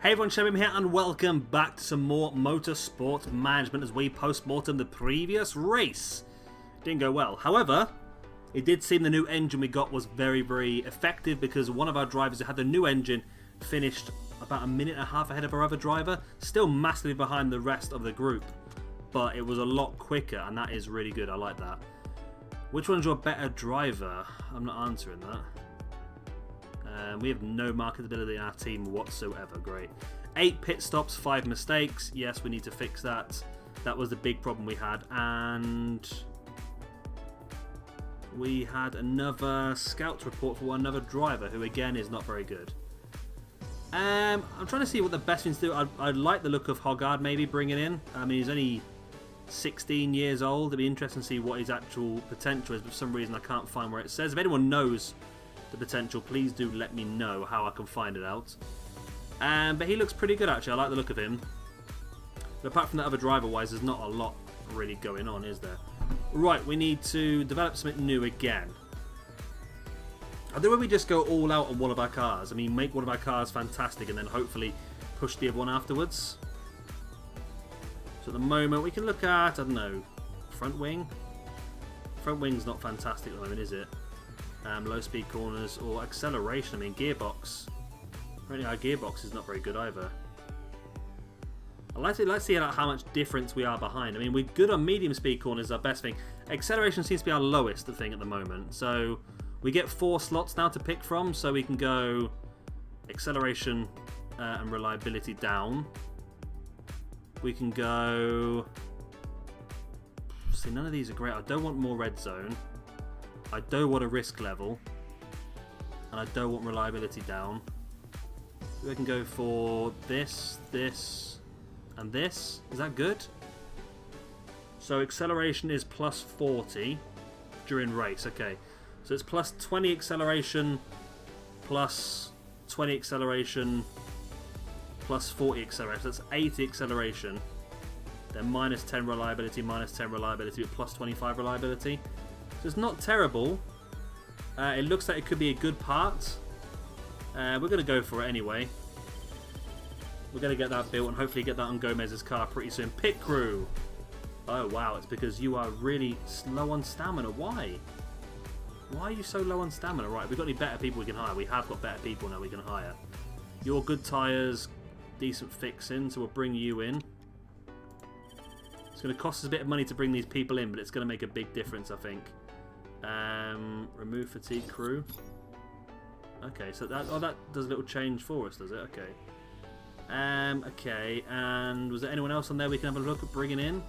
Hey everyone, Shabim here and welcome back to some more Motorsport Management as we post-mortem the previous race. Didn't go well. However, it did seem the new engine we got was very effective because one of our drivers who had the new engine finished about a minute and a half ahead of our other driver. Still massively behind the rest of the group, but it was a lot quicker and that is really good. I like that. Which one's your better driver? I'm not answering that. We have no marketability in our team whatsoever. Great. 8 pit stops, 5 mistakes. Yes, we need to fix that. That was the big problem we had. And we had another scouts report for another driver who again is not very good. I'm trying to see what the best thing to do. I'd like the look of Hoggard maybe bringing in. I mean, he's only 16 years old. It'd be interesting to see what his actual potential is, but for some reason I can't find where it says. If anyone knows the potential, please do let me know how I can find it out. But he looks pretty good actually. I like the look of him. But apart from that other driver wise, there's not a lot really going on, is there? Right, we need to develop something new again. I think we just go all out on one of our cars. I mean, make one of our cars fantastic and then hopefully push the other one afterwards. So at the moment we can look at, I don't know, front wing. Front wing's not fantastic at the moment, is it? Low speed corners or acceleration. I mean, gearbox. Apparently our gearbox is not very good either. Let's see how much difference we are behind. I mean, we're good on medium speed corners, our best thing. Acceleration seems to be our lowest thing at the moment. So we get 4 slots now to pick from. So we can go acceleration and reliability down. We can go... See, none of these are great. I don't want more red zone. I don't want a risk level, and I don't want reliability down. We can go for this, this, and this. Is that good? So acceleration is plus 40 during race. Okay, so it's plus 20 acceleration, plus 20 acceleration, plus 40 acceleration. So that's 80 acceleration. Then minus 10 reliability, minus 10 reliability, but plus 25 reliability. So it's not terrible. It looks like it could be a good part. We're going to go for it anyway. We're going to get that built and hopefully get that on Gomez's car pretty soon. Pit crew. Oh wow, it's because you are really slow on stamina. Why? Why are you so low on stamina? Right, we've got any better people we can hire? We have got better people now we can hire. You're good tyres, decent fixing, so we'll bring you in. It's going to cost us a bit of money to bring these people in, but it's going to make a big difference, I think. Remove fatigue crew. Okay, so that does a little change for us, does it? Okay. Okay, and was there anyone else on there we can have a look at bringing in?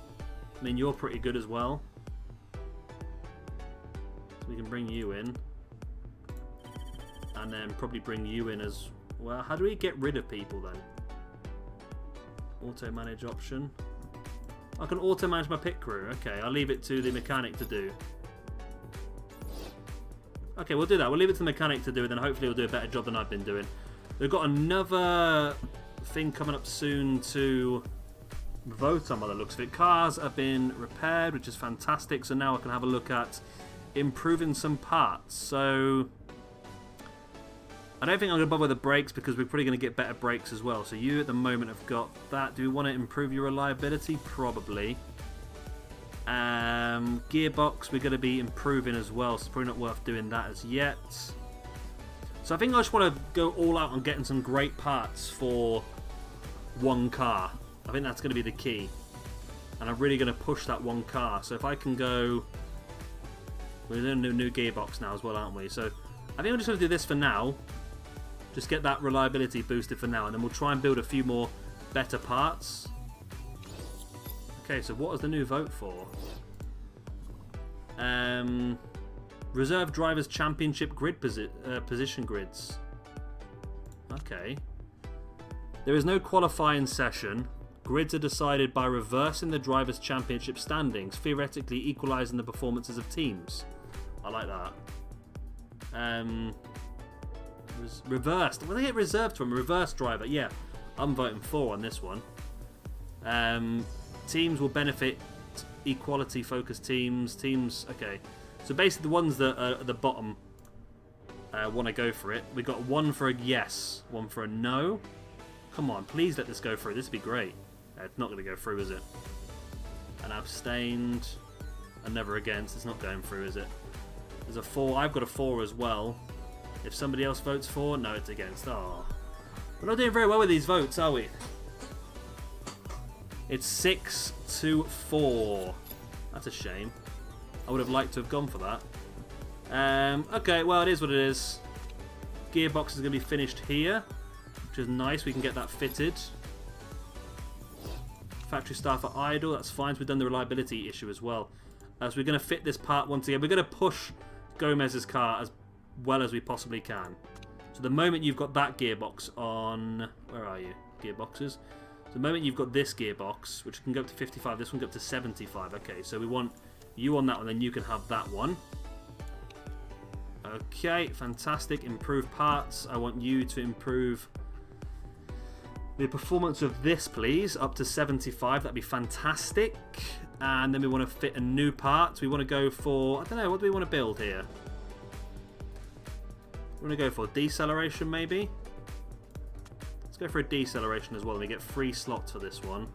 I mean, you're pretty good as well. So we can bring you in. And then probably bring you in as well. How do we get rid of people then? Auto manage option. I can auto manage my pit crew. Okay, I'll leave it to the mechanic to do. Okay, we'll do that. We'll leave it to the mechanic to do it, then hopefully he'll do a better job than I've been doing. We've got another thing coming up soon to vote on by the looks of it. Cars have been repaired, which is fantastic. So now I can have a look at improving some parts. So I don't think I'm going to bother with the brakes because we're probably going to get better brakes as well. So you at the moment have got that. Do we want to improve your reliability? Probably. Gearbox we're going to be improving as well, so it's probably not worth doing that as yet. So I think I just want to go all out on getting some great parts for one car. I think that's going to be the key. And I'm really going to push that one car. So if I can go... We're doing a new gearbox now as well, aren't we? So I think I'm just going to do this for now. Just get that reliability boosted for now, and then we'll try and build a few more better parts. Okay, so what is the new vote for? Reserve Drivers Championship grid position grids. Okay. There is no qualifying session. Grids are decided by reversing the Drivers Championship standings, theoretically equalising the performances of teams. I like that. Reversed. What do they get reserved from? Reverse driver. Yeah, I'm voting for on this one. Teams will benefit equality focused teams. Okay. So basically the ones that are at the bottom want to go for it. We got one for a yes, one for a no. Come on, please let this go through. This would be great. It's not going to go through, is it? And abstained. And never against. It's not going through, is it? There's a 4. I've got a 4 as well. If somebody else votes for, no, it's against. Oh. We're not doing very well with these votes, are we? It's 6-4. That's a shame. I would have liked to have gone for that. Okay, well, it is what it is. Gearbox is going to be finished here, which is nice. We can get that fitted. Factory staff are idle. That's fine. So we've done the reliability issue as well. So we're going to fit this part once again. We're going to push Gomez's car as well as we possibly can. So the moment you've got that gearbox on... Where are you? Gearboxes. So the moment you've got this gearbox, which can go up to 55, this one can go up to 75. Okay, so we want you on that one, then you can have that one. Okay, fantastic. Improve parts. I want you to improve the performance of this, please, up to 75. That'd be fantastic. And then we want to fit a new part. We want to go for... I don't know, what do we want to build here? We want to go for deceleration, maybe? Let's go for a deceleration as well. We get 3 slots for this one.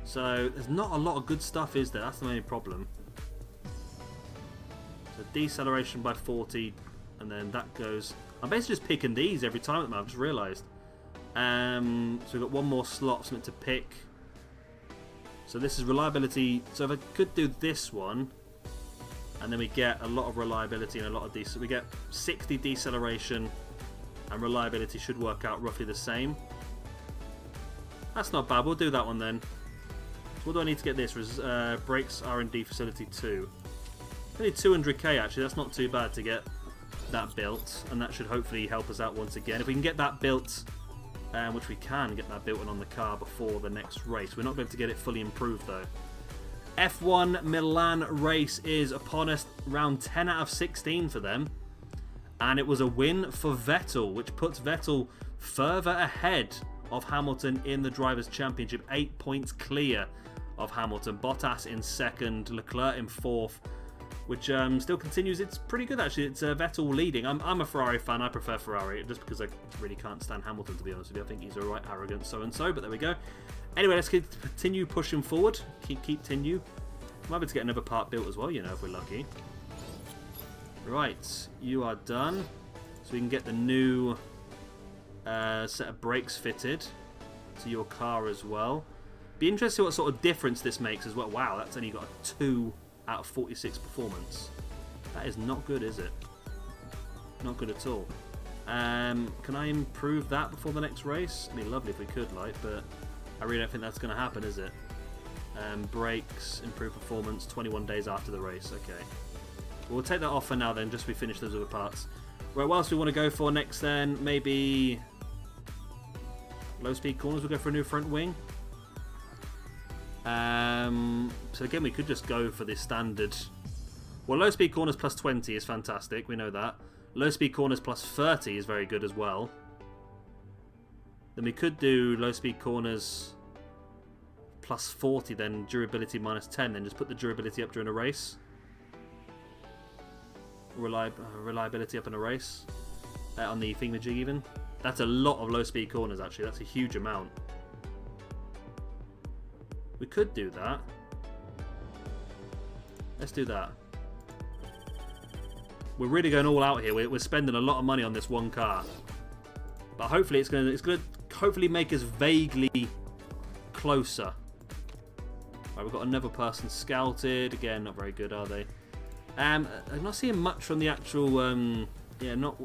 So, there's not a lot of good stuff, is there? That's the main problem. So, deceleration by 40. And then that goes... I'm basically just picking these every time at the moment. I've just realised. So, we've got one more slot, something to pick. So this is reliability. So if I could do this one, and then we get a lot of reliability and a lot of we get 60 deceleration, and reliability should work out roughly the same. That's not bad. We'll do that one then. So what do I need to get this? Brakes R&D facility 2. Only 200k actually. That's not too bad to get that built, and that should hopefully help us out once again. If we can get that built. Which we can get that built on the car before the next race. We're not going to get it fully improved though. F1 Milan race is upon us. Round 10 out of 16 for them. And it was a win for Vettel, which puts Vettel further ahead of Hamilton in the Drivers' Championship. 8 points clear of Hamilton. Bottas in second, Leclerc in fourth, which still continues. It's pretty good actually. It's Vettel leading. I'm a Ferrari fan. I prefer Ferrari just because I really can't stand Hamilton, to be honest with you. I think he's a right arrogant so-and-so, but there we go. Anyway, let's continue pushing forward. Continue. Might be able to get another part built as well, you know, if we're lucky. Right, you are done. So we can get the new set of brakes fitted to your car as well. Be interested what sort of difference this makes as well. Wow, that's only got a 2 out of 46 performance. That is not good, is it? Not good at all. Can I improve that before the next race? It'd be lovely if we could, like, but I really don't think that's going to happen, is it? Brakes, improve performance, 21 days after the race. Okay. We'll take that off for now then, just we finish those other parts. Right, what else do we want to go for next then? Maybe low speed corners. We'll go for a new front wing. So again, we could just go for the standard. Well, low speed corners plus 20 is fantastic. We know that. Low speed corners plus 30 is very good as well. Then we could do low speed corners plus 40, then durability minus 10, then just put the durability up during a race. Reliability up in a race. On the thingamajig even. That's a lot of low speed corners actually. That's a huge amount. We could do that. Let's do that. We're really going all out here. We're spending a lot of money on this one car, but hopefully it's going to hopefully make us vaguely closer. Right, we've got another person scouted. Again, not very good, are they? I'm not seeing much from the actual. Not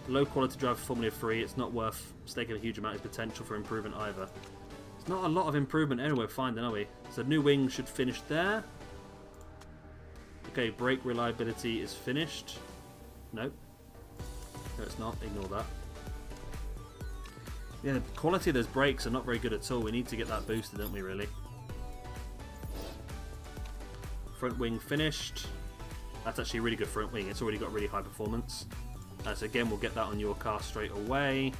low quality drive for Formula 3. It's not worth staking a huge amount of potential for improvement either. There's not a lot of improvement anyway, finding, are we? So new wing should finish there. Okay, brake reliability is finished. Nope. No, it's not. Ignore that. Yeah, the quality of those brakes are not very good at all. We need to get that boosted, don't we, really? Front wing finished. That's actually a really good front wing. It's already got really high performance. So again, we'll get that on your car straight away.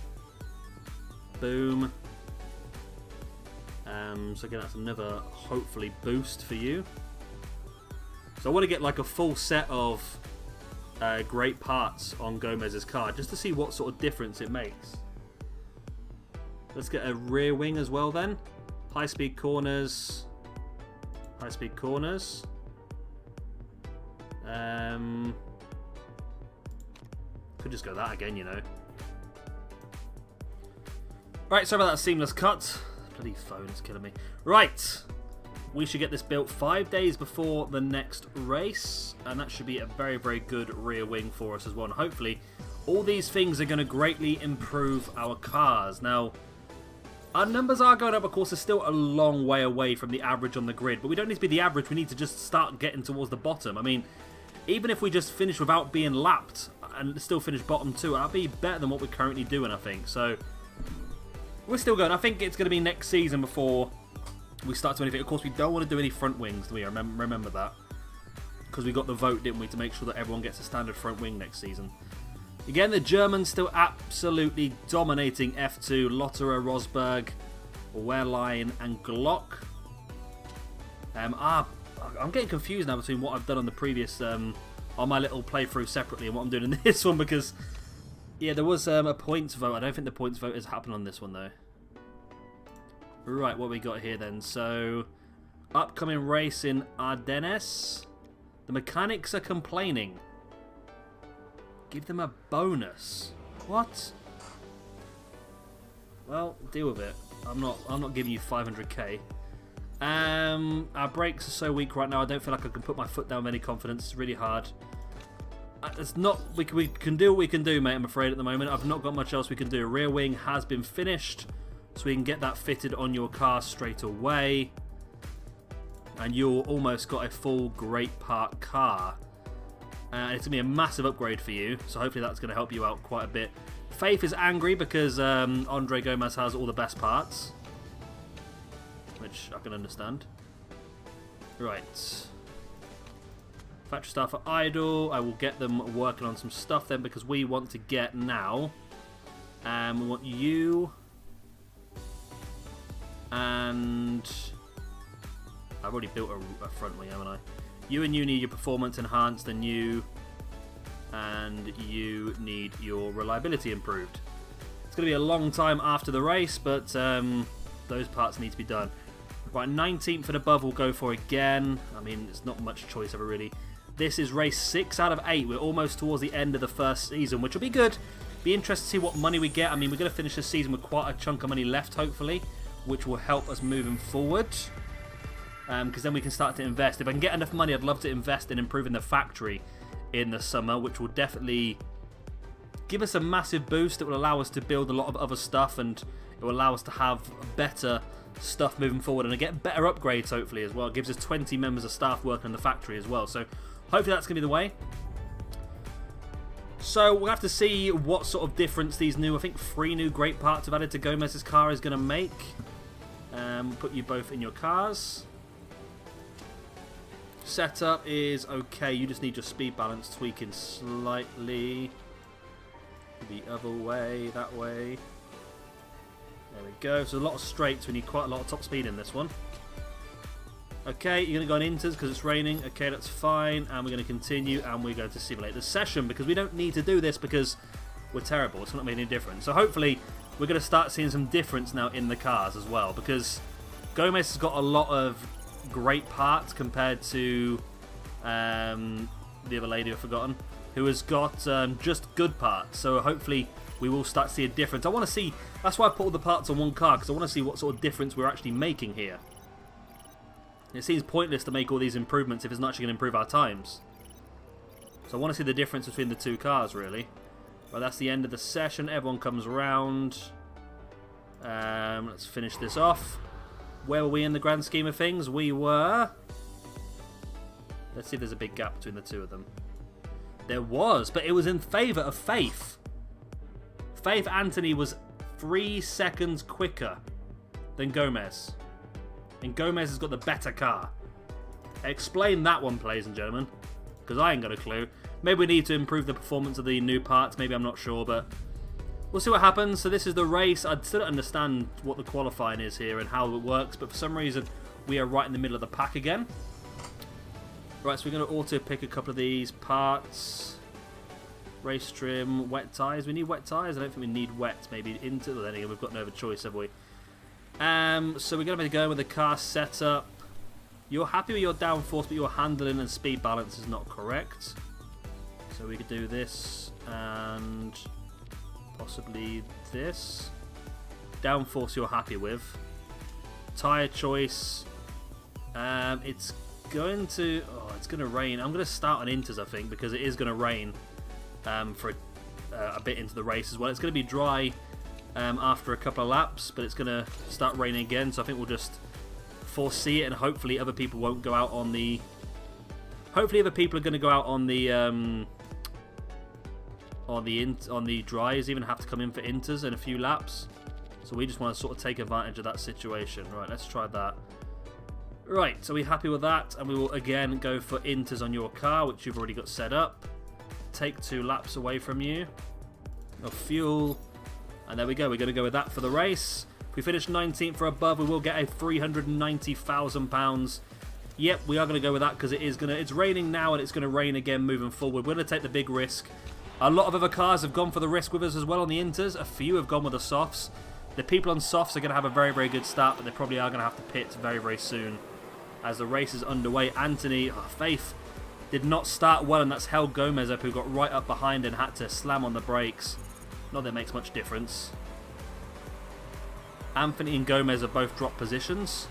Boom. So again, that's another, hopefully, boost for you. So I want to get like a full set of great parts on Gomez's car, just to see what sort of difference it makes. Let's get a rear wing as well then. High-speed corners. High-speed corners. Could just go that again, you know. Right, sorry about that seamless cut. Bloody phone is killing me. Right. We should get this built 5 days before the next race. And that should be a very, very good rear wing for us as well. And hopefully, all these things are going to greatly improve our cars. Now, our numbers are going up, of course. They're still a long way away from the average on the grid. But we don't need to be the average. We need to just start getting towards the bottom. I mean, even if we just finish without being lapped and still finish bottom 2, that'll be better than what we're currently doing, I think. So, we're still going. I think it's going to be next season before we start to anything. Of course, we don't want to do any front wings, do we? Remember that. Because we got the vote, didn't we, to make sure that everyone gets a standard front wing next season. Again, the Germans still absolutely dominating F2. Lotterer, Rosberg, Wehrlein, and Glock. I'm getting confused now between what I've done on the previous, on my little playthrough separately and what I'm doing in this one because, yeah, there was a points vote. I don't think the points vote has happened on this one though. Right, what we got here then? So, upcoming race in Ardennes. The mechanics are complaining. Give them a bonus. What? Well, deal with it. I'm not giving you 500k. Our brakes are so weak right now. I don't feel like I can put my foot down with any confidence. It's really hard. It's not. We can do what we can do, mate. I'm afraid at the moment. I've not got much else we can do. Rear wing has been finished, so we can get that fitted on your car straight away. And you'll almost got a full great part car. It's going to be a massive upgrade for you, so hopefully that's going to help you out quite a bit. Faith is angry because Andre Gomez has all the best parts, which I can understand. Right. Factory staff are idle. I will get them working on some stuff then because we want to get now. We want you. And I've already built a front wing, haven't I? You and you need your performance enhanced, and you need your reliability improved. It's going to be a long time after the race, but those parts need to be done. Right, 19th and above we'll go for again. I mean, it's not much choice ever really. This is race 6 out of 8. We're almost towards the end of the first season, which will be good. Be interested to see what money we get. I mean, we're going to finish this season with quite a chunk of money left, hopefully, which will help us moving forward. Because then we can start to invest. If I can get enough money, I'd love to invest in improving the factory in the summer, which will definitely give us a massive boost. It will allow us to build a lot of other stuff, and it will allow us to have better stuff moving forward and get better upgrades, hopefully, as well. It gives us 20 members of staff working in the factory as well. So hopefully that's going to be the way. So we'll have to see what sort of difference these new, I think 3 new great parts I've added to Gomez's car is going to make. Put you both in your cars. Setup is okay. You just need your speed balance tweaking slightly. The other way, that way. There we go. So a lot of straights. We need quite a lot of top speed in this one. Okay, you're going to go on inters because it's raining. Okay, that's fine. And we're going to continue and we're going to simulate the session because we don't need to do this because we're terrible. It's not making any difference. So hopefully we're going to start seeing some difference now in the cars as well because Gomez has got a lot of great parts compared to the other lady I've forgotten, who has got just good parts. So hopefully we will start to see a difference. I want to see, that's why I put all the parts on one car, because I want to see what sort of difference we're actually making here. It seems pointless to make all these improvements if it's not actually going to improve our times. So I want to see the difference between the two cars, really. Well, that's the end of the session. Everyone comes around. Let's finish this off. Where were we in the grand scheme of things? We were... Let's see if there's a big gap between the two of them. There was, but it was in favour of Faith. Faith Anthony was 3 seconds quicker than Gomez. And Gomez has got the better car. Explain that one, ladies and gentlemen. Because I ain't got a clue. Maybe we need to improve the performance of the new parts. Maybe, I'm not sure, but... We'll see what happens. So this is the race. I still don't understand what the qualifying is here and how it works, but for some reason we are right in the middle of the pack again. Right, so we're going to auto pick a couple of these parts. Race trim, wet tyres. We need wet tyres. I don't think we need wet. Maybe into. Well, then again, we've got no other choice, have we? So we're going to be going with the car setup. You're happy with your downforce, but your handling and speed balance is not correct. So we could do this and possibly this. Downforce you're happy with. Tyre choice. It's going to... Oh, it's going to rain. I'm going to start on inters, I think, because it is going to rain for a bit into the race as well. It's going to be dry after a couple of laps, but it's going to start raining again, so I think we'll just foresee it, and hopefully other people won't go out on the... Hopefully other people are going to go out on the dries, even have to come in for inters in a few laps. So we just want to sort of take advantage of that situation. Right, let's try that. Right, so we're happy with that, and we will again go for inters on your car, which you've already got set up. Take 2 laps away from you. Of fuel. And there we go, we're going to go with that for the race. If we finish 19th or above, we will get a £390,000. Yep, we are going to go with that because it's raining now and it's going to rain again moving forward. We're going to take the big risk. A lot of other cars have gone for the risk with us as well on the inters. A few have gone with the softs. The people on softs are going to have a very, very good start, but they probably are going to have to pit very, very soon as the race is underway. Anthony, Faith, did not start well, and that's held Gomez up, who got right up behind and had to slam on the brakes. Not that it makes much difference. Anthony and Gomez have both dropped positions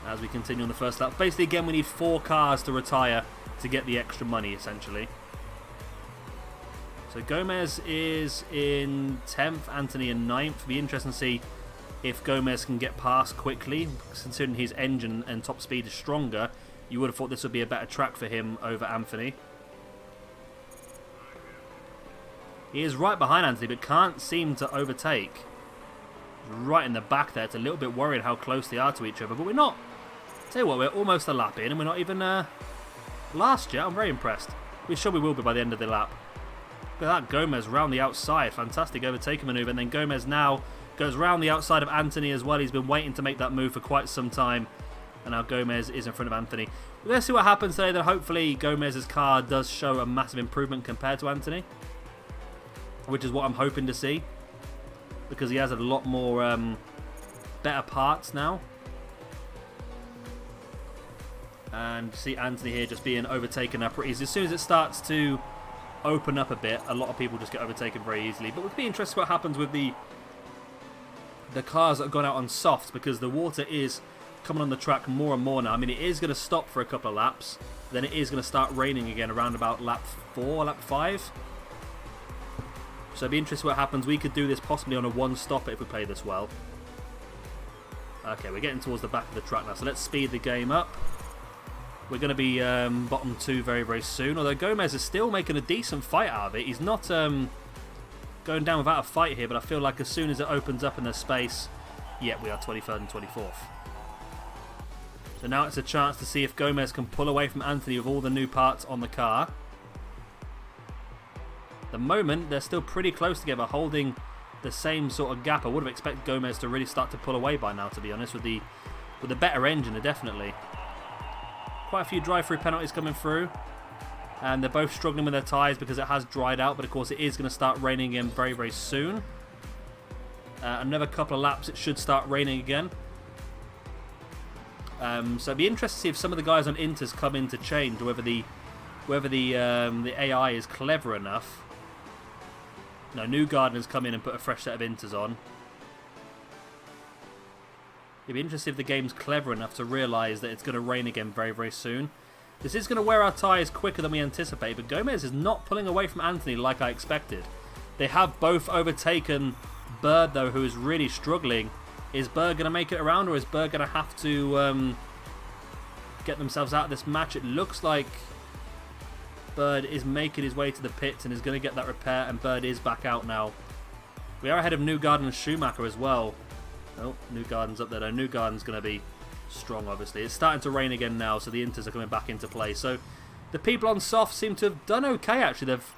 as we continue on the first lap. Basically, again, we need 4 cars to retire to get the extra money, essentially. So Gomez is in 10th, Anthony in 9th. It'll be interesting to see if Gomez can get past quickly, considering his engine and top speed is stronger. You would have thought this would be a better track for him over Anthony. He is right behind Anthony, but can't seem to overtake. Right in the back there. It's a little bit worried how close they are to each other, but we're not. Tell you what, we're almost a lap in, and we're not even last yet. I'm very impressed. We're sure we will be by the end of the lap. Look at that, Gomez round the outside. Fantastic overtaking manoeuvre, and then Gomez now goes round the outside of Anthony as well. He's been waiting to make that move for quite some time, and now Gomez is in front of Anthony. We're going to see what happens today, then hopefully Gomez's car does show a massive improvement compared to Anthony, which is what I'm hoping to see, because he has a lot more better parts now. And see Anthony here just being overtaken up pretty easy. As soon as it starts to open up a bit, a lot of people just get overtaken very easily. But we'll be interested what happens with the cars that have gone out on softs, because the water is coming on the track more and more now. I mean, it is going to stop for a couple of laps, then it is going to start raining again around about lap 4, lap 5. So it'd be interesting what happens. We could do this possibly on a 1-stopper if we play this well. Okay, we're getting towards the back of the track now, so let's speed the game up. We're going to be bottom 2 very, very soon, although Gomez is still making a decent fight out of it. He's not going down without a fight here, but I feel like as soon as it opens up in the space, yeah, we are 23rd and 24th. So now it's a chance to see if Gomez can pull away from Anthony with all the new parts on the car. At the moment, they're still pretty close together, holding the same sort of gap. I would have expected Gomez to really start to pull away by now, to be honest, with the better engine, definitely. Quite a few drive-through penalties coming through, and they're both struggling with their tyres because it has dried out, but of course it is going to start raining again very, very soon. Another couple of laps, it should start raining again. So it'd be interesting to see if some of the guys on inters come in to change, whether the AI is clever enough. No, New Gardeners come in and put a fresh set of inters on. It'd be interesting if the game's clever enough to realise that it's going to rain again very, very soon. This is going to wear our tyres quicker than we anticipate, but Gomez is not pulling away from Anthony like I expected. They have both overtaken Bird, though, who is really struggling. Is Bird going to make it around, or is Bird going to have to get themselves out of this match? It looks like Bird is making his way to the pits and is going to get that repair, and Bird is back out now. We are ahead of Newgarden and Schumacher as well. Oh, Newgarden's up there though. Newgarden's going to be strong, obviously. It's starting to rain again now, so the inters are coming back into play. So the people on soft seem to have done okay, actually. They've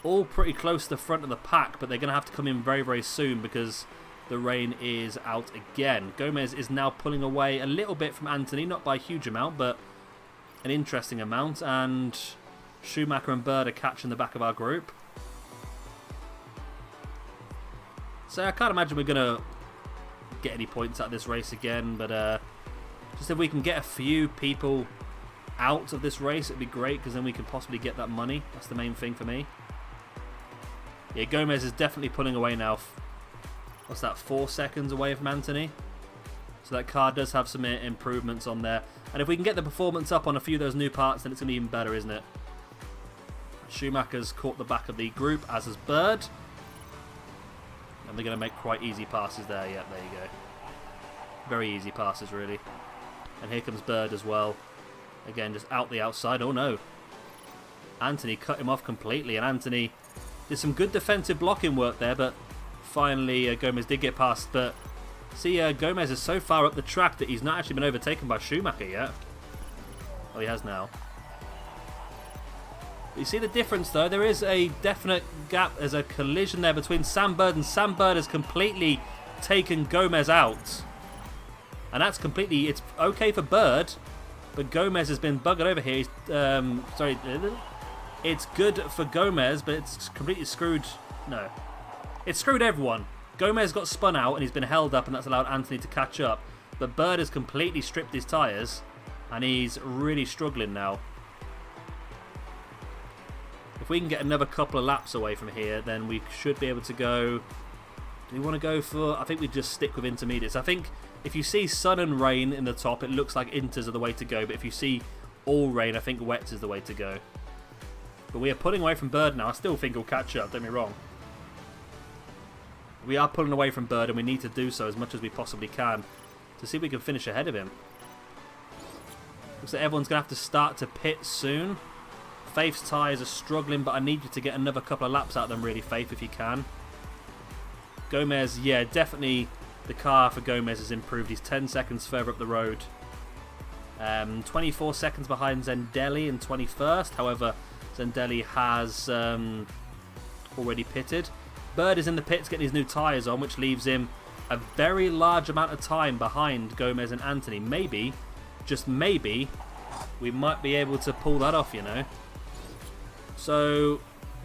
all pretty close to the front of the pack, but they're going to have to come in very, very soon because the rain is out again. Gomez is now pulling away a little bit from Anthony, not by a huge amount, but an interesting amount. And Schumacher and Bird are catching the back of our group. So I can't imagine we're going to get any points out of this race again, but just if we can get a few people out of this race, it'd be great, because then we can possibly get that money. That's the main thing for me. Yeah, Gomez is definitely pulling away now. What's that, 4 seconds away from Anthony? So that car does have some improvements on there. And if we can get the performance up on a few of those new parts, then it's going to be even better, isn't it? Schumacher's caught the back of the group, as has Bird. And they're going to make quite easy passes there. Yeah, there you go. Very easy passes, really. And here comes Bird as well. Again, just out the outside. Oh, no. Anthony cut him off completely. And Anthony did some good defensive blocking work there, but finally Gomez did get past. But see, Gomez is so far up the track that he's not actually been overtaken by Schumacher yet. Oh, he has now. But you see the difference, though? There is a definite gap. There's a collision there between Sam Bird, and Sam Bird has completely taken Gomez out. And that's completely... It's okay for Bird, but Gomez has been buggered over here. He's, sorry. It's good for Gomez, but it's completely screwed... No. It's screwed everyone. Gomez got spun out and he's been held up, and that's allowed Anthony to catch up. But Bird has completely stripped his tyres, and he's really struggling now. If we can get another couple of laps away from here, then we should be able to go... Do we want to go for... I think we just stick with intermediates. I think if you see sun and rain in the top, it looks like inters are the way to go. But if you see all rain, I think wets is the way to go. But we are pulling away from Bird now. I still think he'll catch up, don't get me wrong. We are pulling away from Bird, and we need to do so as much as we possibly can to see if we can finish ahead of him. Looks like everyone's going to have to start to pit soon. Faith's tyres are struggling, but I need you to get another couple of laps out of them, really, Faith, if you can. Gomez, yeah, definitely the car for Gomez has improved. He's 10 seconds further up the road. 24 seconds behind Zendelli in 21st. However, Zendelli has already pitted. Bird is in the pits getting his new tyres on, which leaves him a very large amount of time behind Gomez and Anthony. Maybe, just maybe, we might be able to pull that off, you know. So,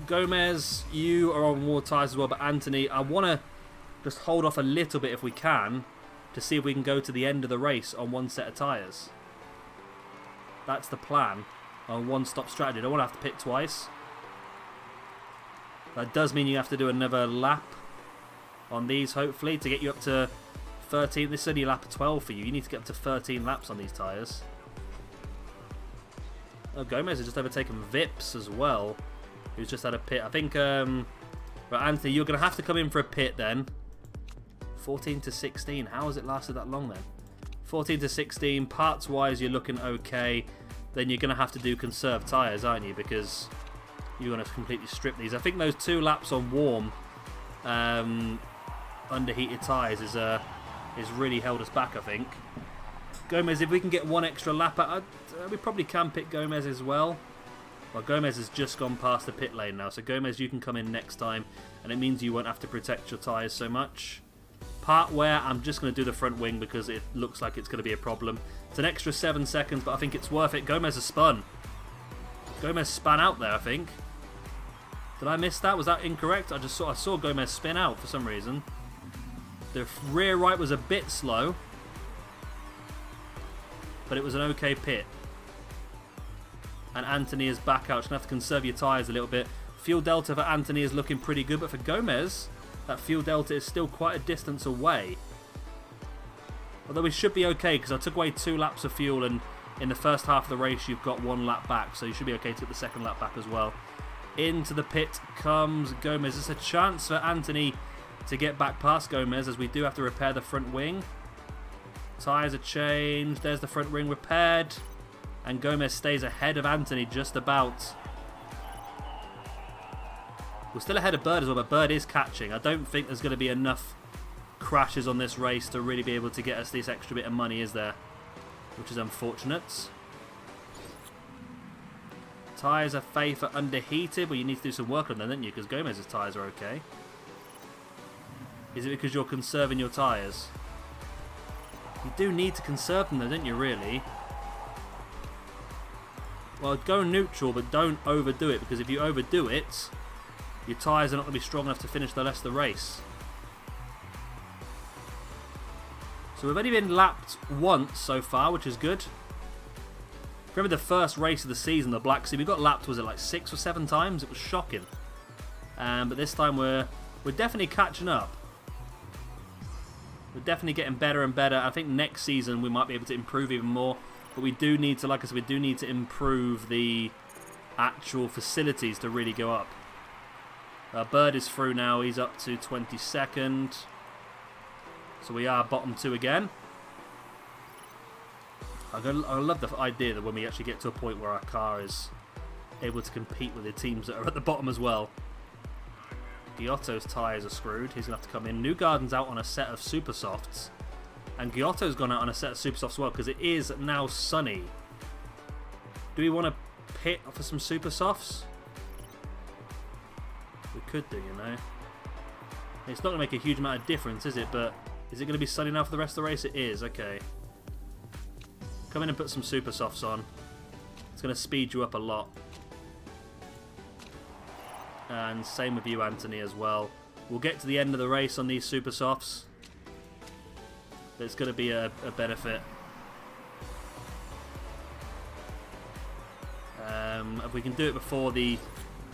Gomez, you are on more tyres as well, but Anthony, I want to just hold off a little bit if we can to see if we can go to the end of the race on one set of tyres. That's the plan on one-stop strategy. I don't want to have to pit twice. That does mean you have to do another lap on these, hopefully, to get you up to 13. This is only lap 12 for you. You need to get up to 13 laps on these tyres. Oh, Gomez has just overtaken Vips as well, who's just had a pit. I think, right, Anthony, you're going to have to come in for a pit then. 14 to 16. How has it lasted that long then? 14 to 16. Parts-wise, you're looking okay. Then you're going to have to do conserved tyres, aren't you? Because you're going to completely strip these. I think those 2 laps on warm, underheated tyres is really held us back, I think. Gomez, if we can get one extra lap out, we probably can pit Gomez as well. Well, Gomez has just gone past the pit lane now, so Gomez, you can come in next time, and it means you won't have to protect your tyres so much. Part wear, I'm just going to do the front wing because it looks like it's going to be a problem. It's an extra 7 seconds, but I think it's worth it. Gomez has spun. Gomez spun out there, I think. Did I miss that? Was that incorrect? I saw Gomez spin out for some reason. The rear right was a bit slow, but it was an okay pit. And Anthony is back out. Just going to have to conserve your tyres a little bit. Fuel delta for Anthony is looking pretty good, but for Gomez, that fuel delta is still quite a distance away. Although we should be okay, because I took away 2 laps of fuel, and in the first half of the race you've got 1 lap back, so you should be okay to get the second lap back as well. Into the pit comes Gomez. It's a chance for Anthony to get back past Gomez, as we do have to repair the front wing. Tyres are changed. There's the front wing repaired. And Gomez stays ahead of Anthony just about. We're still ahead of Bird as well, but Bird is catching. I don't think there's going to be enough crashes on this race to really be able to get us this extra bit of money, is there? Which is unfortunate. Tyres are Faith are underheated, but you need to do some work on them, don't you? Because Gomez's tyres are okay. Is it because you're conserving your tyres? You do need to conserve them though, don't you, really? Well, go neutral, but don't overdo it, because if you overdo it, your tyres are not going to be strong enough to finish the rest of the race. So we've only been lapped once so far, which is good. Remember the first race of the season, the Black Sea, we got lapped, was it like 6 or 7 times? It was shocking. But this time we're definitely catching up. We're definitely getting better and better. I think next season we might be able to improve even more. But we do need to, like I said, we do need to improve the actual facilities to really go up. Bird is through now. He's up to 22nd. So we are bottom 2 again. I love the idea that when we actually get to a point where our car is able to compete with the teams that are at the bottom as well. Giotto's tyres are screwed. He's going to have to come in. Newgarden's out on a set of Super Softs. And Giotto's gone out on a set of Super Softs as well, because it is now sunny. Do we want to pit for some Super Softs? We could do, you know. It's not going to make a huge amount of difference, is it? But is it going to be sunny now for the rest of the race? It is, okay. Come in and put some Super Softs on. It's going to speed you up a lot. And same with you, Anthony, as well. We'll get to the end of the race on these Super Softs. It's going to be a benefit. If we can do it before the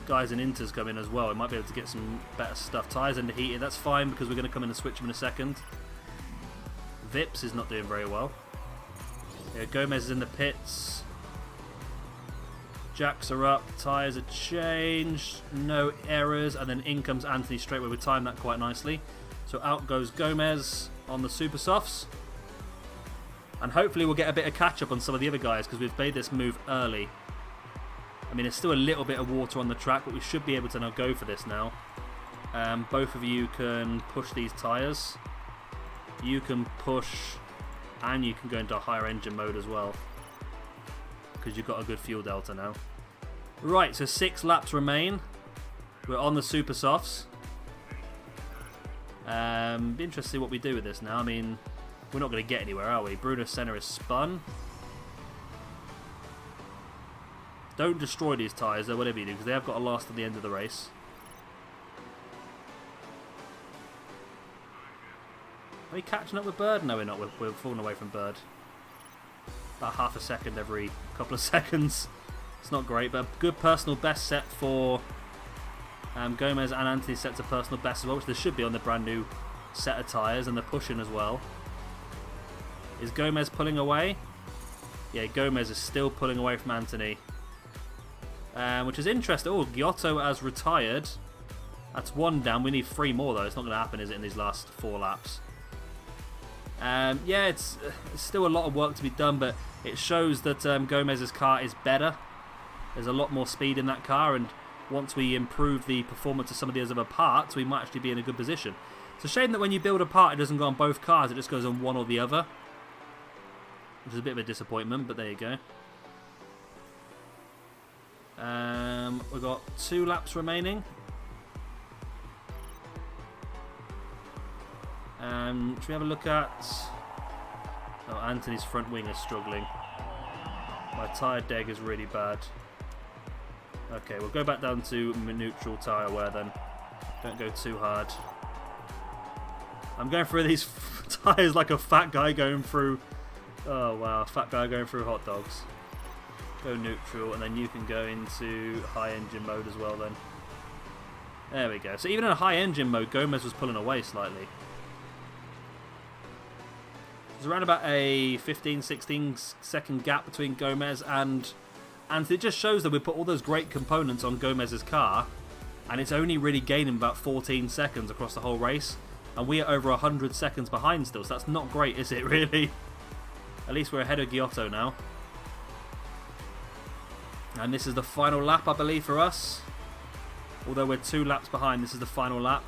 guys in Inters come in as well, we might be able to get some better stuff. Tyres underheated, that's fine, because we're going to come in and switch them in a second. Vips is not doing very well. Yeah, Gomez is in the pits. Jacks are up, tyres are changed, no errors, and then in comes Anthony straight away. We timed that quite nicely. So out goes Gomez on the Super Softs. And hopefully we'll get a bit of catch up on some of the other guys, because we've made this move early. I mean, there's still a little bit of water on the track, but we should be able to now go for this now. Both of you can push these tyres. You can push, and you can go into a higher engine mode as well, because you've got a good fuel delta now. Right, so 6 laps remain. We're on the Super Softs. Be interested to see what we do with this now. I mean, we're not going to get anywhere, are we? Bruno Senna is spun. Don't destroy these tyres, though, whatever you do, because they have got to last at the end of the race. Are we catching up with Bird? No, we're not. We're falling away from Bird. About half a second every couple of seconds. It's not great, but a good personal best set for Gomez, and Anthony sets a personal best as well, which there should be on the brand new set of tyres, and they're pushing as well. Is Gomez pulling away? Yeah, Gomez is still pulling away from Anthony. Which is interesting. Oh, Giotto has retired. That's 1 down. We need 3 more, though. It's not going to happen, is it, in these last 4 laps? Yeah, it's still a lot of work to be done, but it shows that Gomez's car is better. There's a lot more speed in that car, and once we improve the performance of some of the other parts, we might actually be in a good position. It's a shame that when you build a part, it doesn't go on both cars. It just goes on one or the other, which is a bit of a disappointment, but there you go. We've got 2 laps remaining. Should we have a look at... Oh, Anthony's front wing is struggling. My tyre deg is really bad. Okay, we'll go back down to neutral tyre wear then. Don't go too hard. I'm going through these tyres like a fat guy going through... Oh wow, fat guy going through hot dogs. Go neutral, and then you can go into high engine mode as well then. There we go. So even in a high engine mode, Gomez was pulling away slightly. There's around about a 15-16 second gap between Gomez and Anthony. It just shows that we put all those great components on Gomez's car, and it's only really gaining about 14 seconds across the whole race, and we are over 100 seconds behind still, so that's not great, is it, really? At least we're ahead of Giotto now. And this is the final lap, I believe, for us. Although we're 2 laps behind, this is the final lap.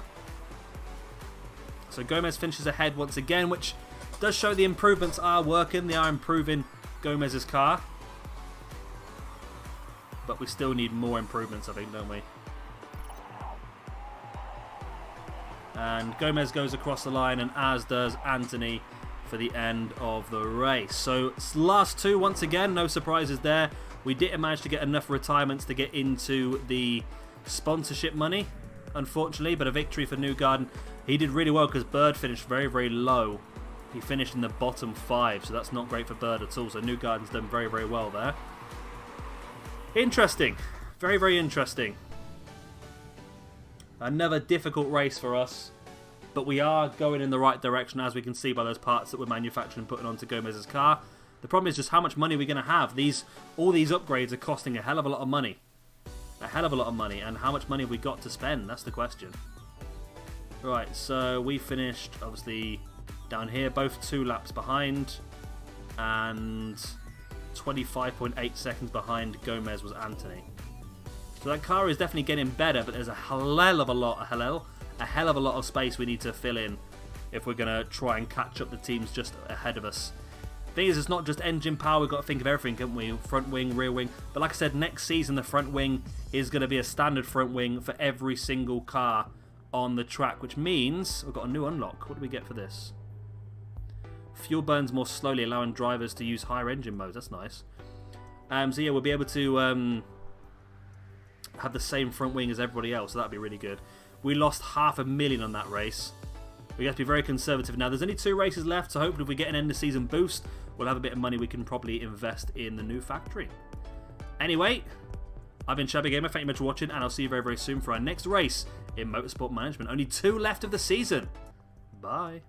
So Gomez finishes ahead once again, which does show the improvements are working. They are improving Gomez's car. But we still need more improvements, I think, don't we? And Gomez goes across the line, and as does Anthony for the end of the race. So it's last 2 once again, no surprises there. We didn't manage to get enough retirements to get into the sponsorship money, unfortunately, but a victory for Newgarden. He did really well because Bird finished very, very low. He finished in the bottom 5, so that's not great for Bird at all. So Newgarden's done very, very well there. Interesting. Very, very interesting. Another difficult race for us, but we are going in the right direction, as we can see by those parts that we're manufacturing and putting onto Gomez's car. The problem is just how much money we're going to have. All these upgrades are costing a hell of a lot of money. A hell of a lot of money, and how much money have we got to spend? That's the question. Right, so we finished, obviously, down here, both 2 laps behind, and 25.8 seconds behind Gomez was Anthony. So that car is definitely getting better, but there's a hell of a lot of space we need to fill in if we're going to try and catch up the teams just ahead of us. Thing is, it's not just engine power, we've got to think of everything, haven't we? Front wing, rear wing. But like I said, next season the front wing is going to be a standard front wing for every single car on the track, which means we've got a new unlock. What do we get for this? Fuel burns more slowly, allowing drivers to use higher engine modes. That's nice. So yeah, we'll be able to have the same front wing as everybody else, so that'd be really good. We lost $500,000 on that race. We have to be very conservative now. There's only 2 races left, so hopefully if we get an end of season boost, we'll have a bit of money we can probably invest in the new factory. Anyway, I've been Shabby Gamer. Thank you much for watching, and I'll see you very, very soon for our next race in Motorsport Management. Only 2 left of the season. Bye.